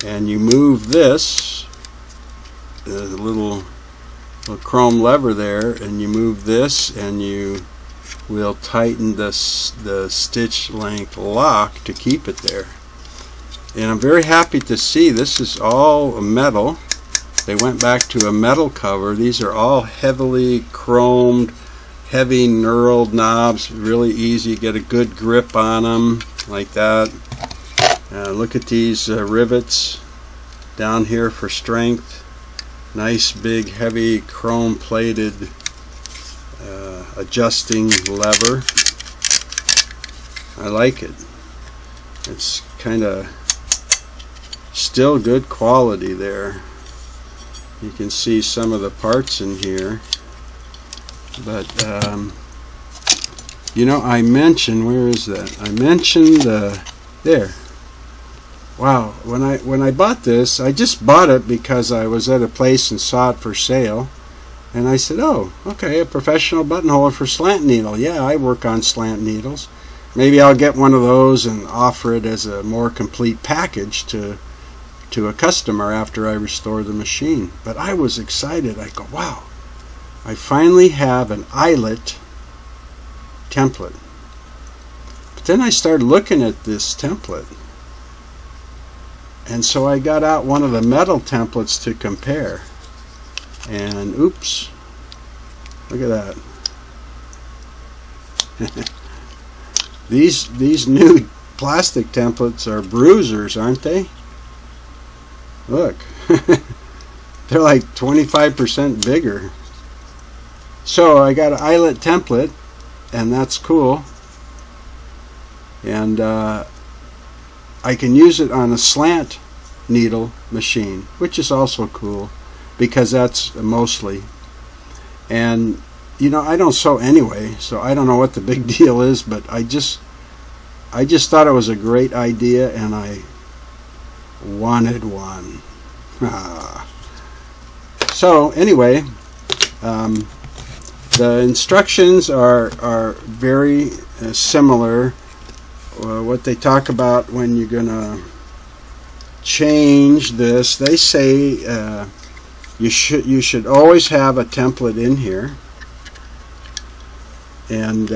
And you move this, the little chrome lever there, and you move this, and you will tighten the stitch length lock to keep it there. And I'm very happy to see this is all metal. They went back to a metal cover. These are all heavily chromed, heavy knurled knobs, really easy to get a good grip on them like that. Look at these rivets down here for strength. Nice big heavy chrome plated adjusting lever. I like it. It's kind of still good quality there. You can see some of the parts in here, but you know, I mentioned, where is that? I mentioned there. Wow, when I bought this, I just bought it because I was at a place and saw it for sale, and I said, oh, okay, a professional buttonholer for slant needle. Yeah, I work on slant needles. Maybe I'll get one of those and offer it as a more complete package to a customer after I restore the machine. But I was excited. I go, wow, I finally have an eyelet template. But then I started looking at this template, and so I got out one of the metal templates to compare, and oops, look at that. These new plastic templates are bruisers, aren't they? Look, they're like 25% bigger. So I got an eyelet template, and that's cool, and I can use it on a slant needle machine, which is also cool because that's mostly. And you know, I don't sew anyway, so I don't know what the big deal is, but I just thought it was a great idea, and I wanted one. So anyway, the instructions are very similar. What they talk about when you're gonna change this, they say you should always have a template in here, and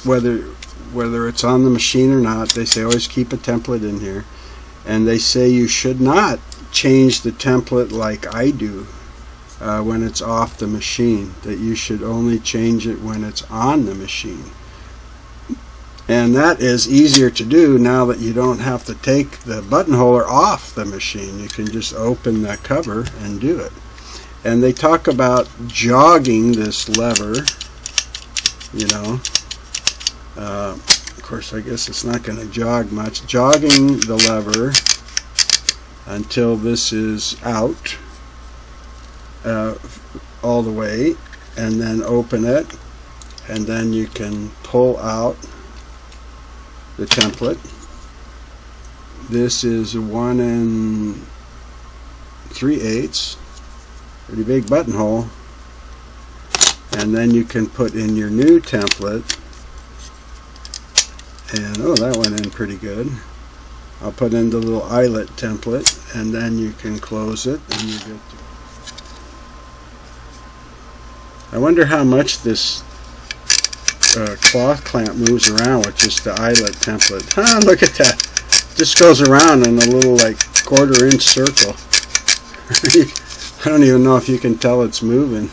whether it's on the machine or not, they say always keep a template in here. And they say you should not change the template like I do when it's off the machine, that you should only change it when it's on the machine. And that is easier to do now that you don't have to take the buttonholer off the machine. You can just open that cover and do it. And they talk about jogging this lever, you know. Of course, I guess it's not going to jog much. Jogging the lever until this is out, all the way, and then open it, and then you can pull out the template. This is 1 3/8, pretty big buttonhole, and then you can put in your new template, and oh, that went in pretty good. I'll put in the little eyelet template, and then you can close it, and you get to. I wonder how much this cloth clamp moves around with just the eyelet template. Ah, look at that. Just goes around in a little like 1/4 inch circle. I don't even know if you can tell it's moving.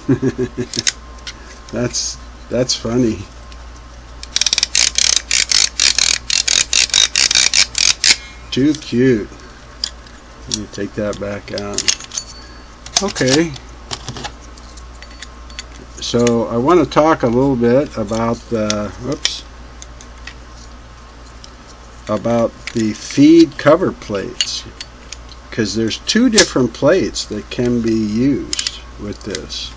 That's funny. Too cute. Let me take that back out. Okay. So I want to talk a little bit about the feed cover plates, because there's 2 different plates that can be used with this,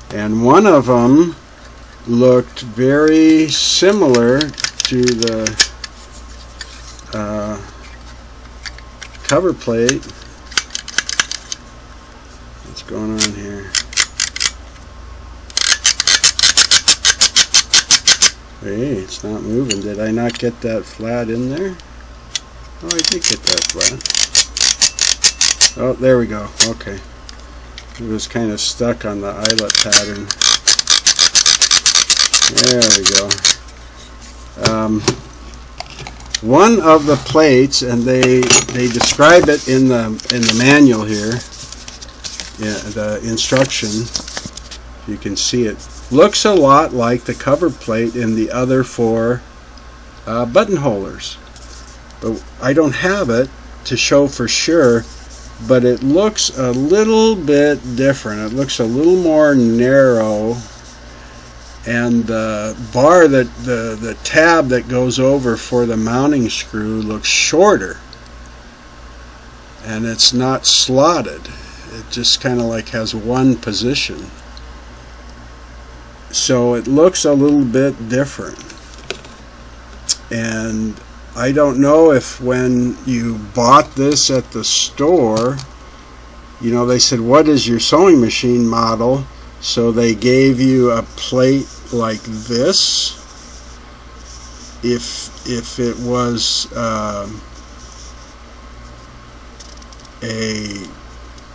and one of them looked very similar to the cover plate. What's going on here? Hey, it's not moving. Did I not get that flat in there? Oh, I did get that flat. Oh, there we go. Okay. It was kind of stuck on the eyelet pattern. There we go. One of the plates, and they describe it in the manual here. Yeah, the instruction. You can see it. Looks a lot like the cover plate in the other 4 buttonholers, but I don't have it to show for sure, but it looks a little bit different. It looks a little more narrow, and the bar that the tab that goes over for the mounting screw looks shorter, and it's not slotted. It just kind of like has one position. So it looks a little bit different, and I don't know if when you bought this at the store, you know, they said, what is your sewing machine model? So they gave you a plate like this. If it was a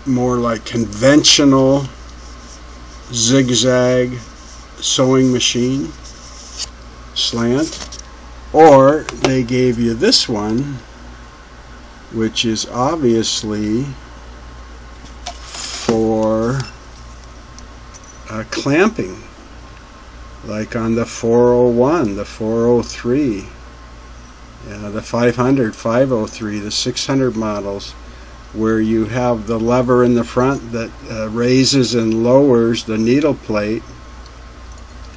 more like conventional zigzag sewing machine slant, or they gave you this one, which is obviously for clamping, like on the 401, the 403, the 500, 503, the 600 models, where you have the lever in the front that raises and lowers the needle plate,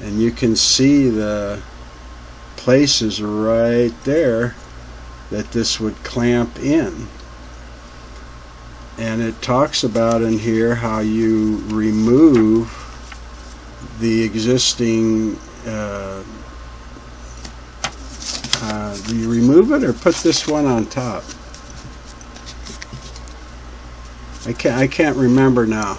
and you can see the places right there that this would clamp in. And it talks about in here how you remove the existing do you remove it or put this one on top? I can't remember now.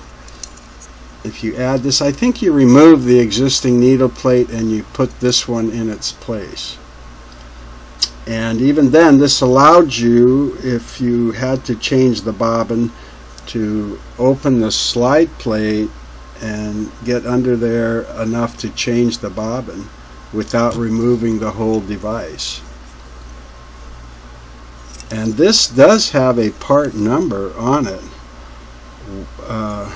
If you add this, I think you remove the existing needle plate and you put this one in its place. And even then, this allowed you, if you had to change the bobbin, to open the slide plate and get under there enough to change the bobbin without removing the whole device. And this does have a part number on it. I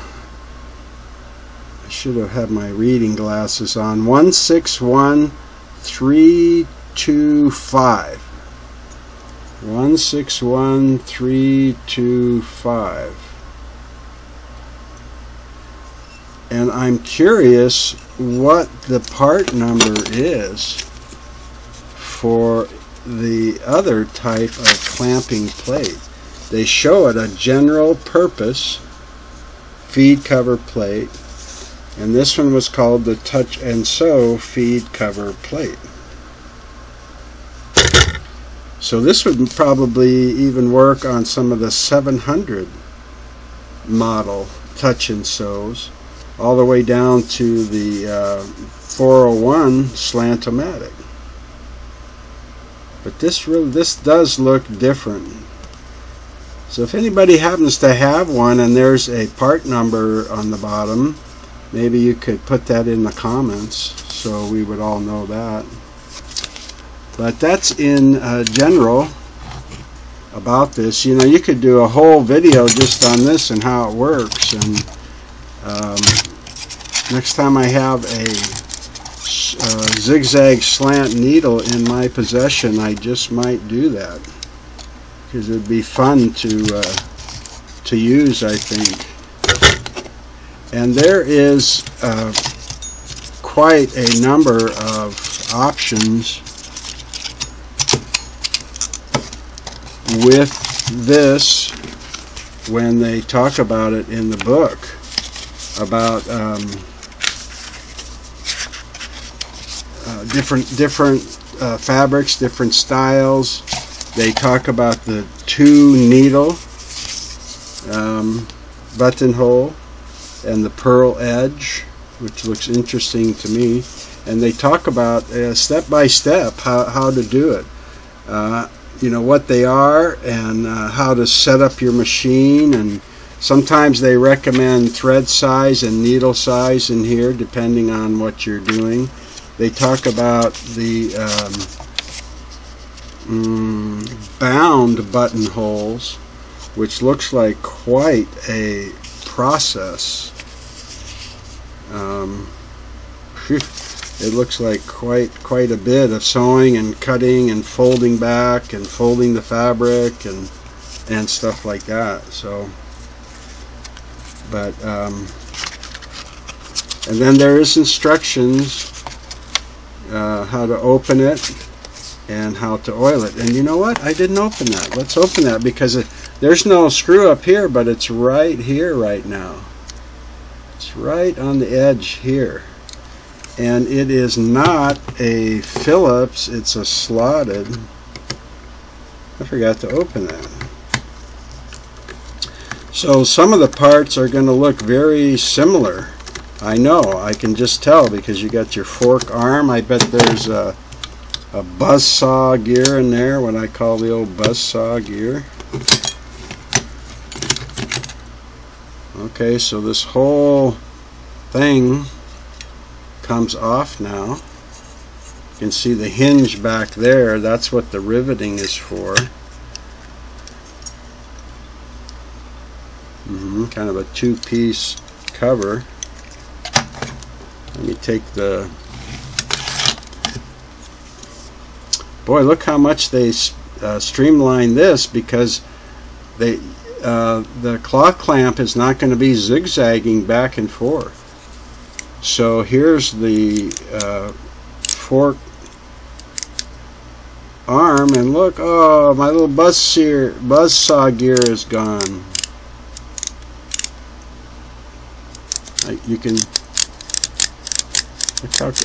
should have had my reading glasses on. 161325. 161325. And I'm curious what the part number is for the other type of clamping plate. They show it a general purpose feed cover plate, and this one was called the Touch and Sew feed cover plate. So this would probably even work on some of the 700 model Touch and Sews, all the way down to the 401 Slant-O-Matic. But this does look different. So if anybody happens to have one and there's a part number on the bottom, maybe you could put that in the comments so we would all know that. But that's in general about this. You know, you could do a whole video just on this and how it works. And next time I have a zigzag slant needle in my possession, I just might do that, because it would be fun to use, I think. And there is quite a number of options with this when they talk about it in the book, about different fabrics, different styles. They talk about the 2-needle buttonhole and the pearl edge, which looks interesting to me. And they talk about step by step how to do it. You know, what they are and how to set up your machine. And sometimes they recommend thread size and needle size in here, depending on what you're doing. They talk about the bound buttonholes, which looks like quite a process. It looks like quite a bit of sewing and cutting and folding back and folding the fabric and stuff like that. So, but and then there is instructions how to open it and how to oil it. And you know what? I didn't open that. Let's open that, because there's no screw up here, but it's right here right now. It's right on the edge here. And it is not a Phillips, it's a slotted. I forgot to open that. So some of the parts are going to look very similar. I know, I can just tell, because you got your fork arm. I bet there's a Buzzsaw Gear in there, what I call the old Buzzsaw Gear. Okay, so this whole thing comes off now. You can see the hinge back there. That's what the riveting is for. Kind of a two-piece cover. Let me take the... Boy, look how much they streamline this, because they the claw clamp is not going to be zigzagging back and forth. So here's the fork arm, and look, oh, my little buzzsaw gear is gone. You can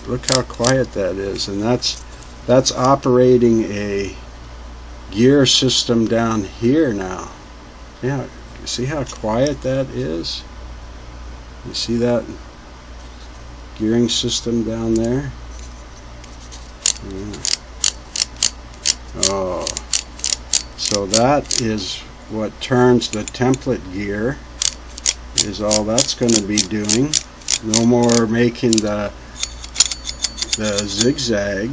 look how quiet that is, and that's operating a gear system down here now. Yeah, see how quiet that is? You see that gearing system down there? Yeah. Oh, so that is what turns the template gear, is all that's going to be doing. No more making the zigzag.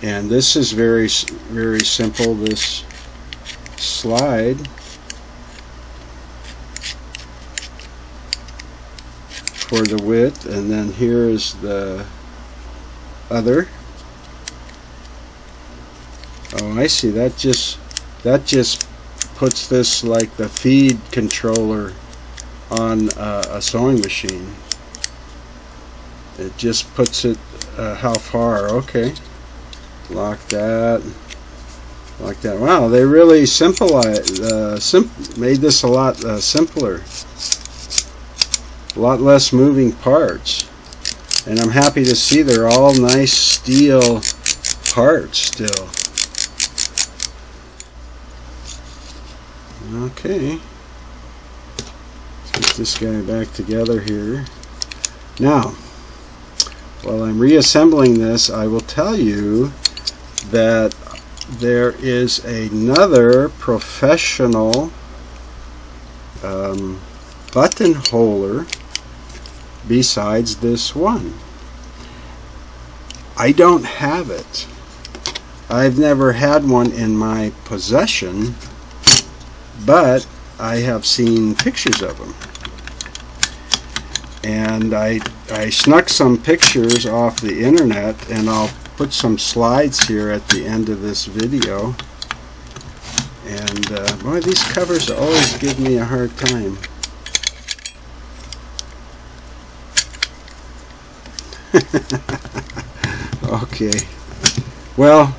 And this is very simple, this slide for the width, and then here is the other. Oh, I see. That just puts this like the feed controller on a sewing machine. It just puts it how far. Okay, lock that. like that. Wow, they really made this a lot simpler. A lot less moving parts. And I'm happy to see they're all nice steel parts still. Okay. Let's get this guy back together here. Now, while I'm reassembling this, I will tell you that there is another professional buttonholer besides this one. I don't have it. I've never had one in my possession, but I have seen pictures of them. And I snuck some pictures off the internet, and I'll put some slides here at the end of this video. And boy, these covers always give me a hard time. Okay, well,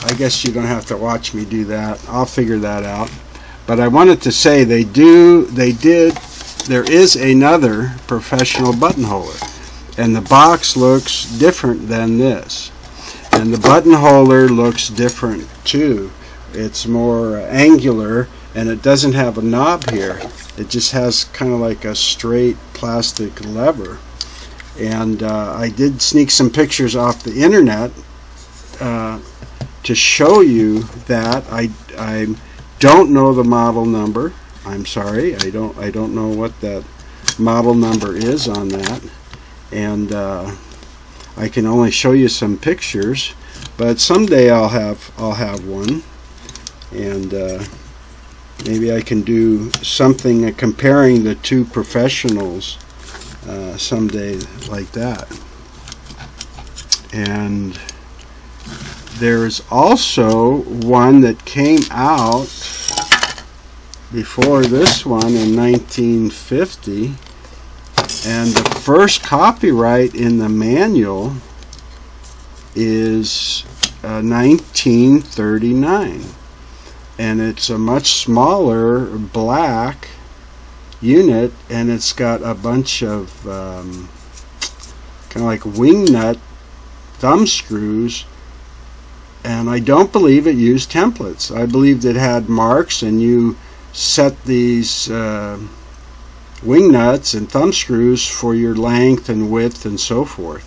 I guess you don't have to watch me do that. I'll figure that out. But I wanted to say there is another professional buttonholer, and the box looks different than this, and the buttonholer looks different too. It's more angular, and it doesn't have a knob here. It just has kind of like a straight plastic lever. And I did sneak some pictures off the internet to show you that. I don't know the model number. I'm sorry, I don't know what that model number is on that, and I can only show you some pictures. But someday I'll have one, and maybe I can do something comparing the two professionals someday like that. And there's also one that came out before this one in 1950, and the first copyright in the manual is 1939, and it's a much smaller black unit, and it's got a bunch of kind of like wing nut thumb screws, and I don't believe it used templates. I believed it had marks, and you set these wing nuts and thumb screws for your length and width and so forth.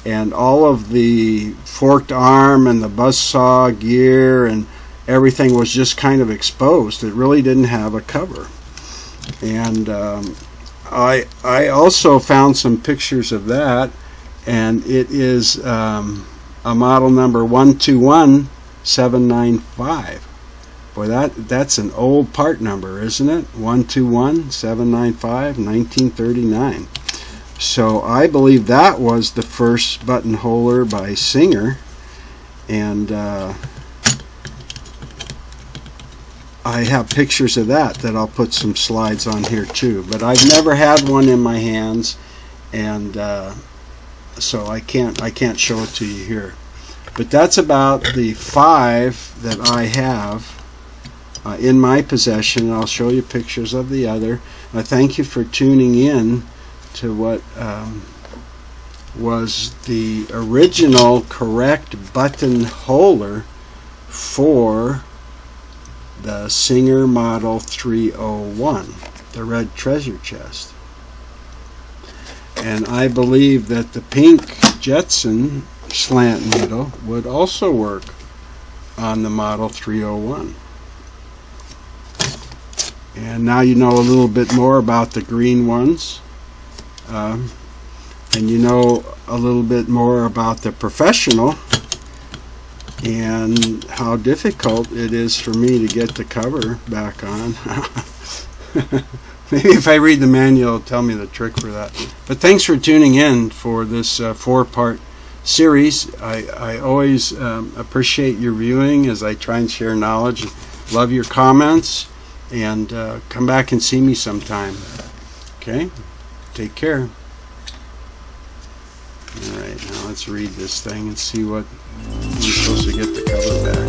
And all of the forked arm and the Buzzsaw Gear and everything was just kind of exposed. It really didn't have a cover. And I also found some pictures of that, and it is a model number 121795. Boy, that's an old part number, isn't it? 121795, 1939. So I believe that was the first buttonholer by Singer, and I have pictures of that I'll put some slides on here too. But I've never had one in my hands, and so I can't show it to you here. But that's about the 5 that I have in my possession. I'll show you pictures of the other. I thank you for tuning in to what was the original correct buttonholer for the Singer Model 301, the red treasure chest. And I believe that the pink Jetson slant needle would also work on the Model 301. And now you know a little bit more about the green ones, and you know a little bit more about the professional and how difficult it is for me to get the cover back on. Maybe if I read the manual, it'll tell me the trick for that. But thanks for tuning in for this 4-part series. I always appreciate your viewing as I try and share knowledge. Love your comments, and come back and see me sometime. Okay? Take care. Alright, now let's read this thing and see what supposed to get the cover back.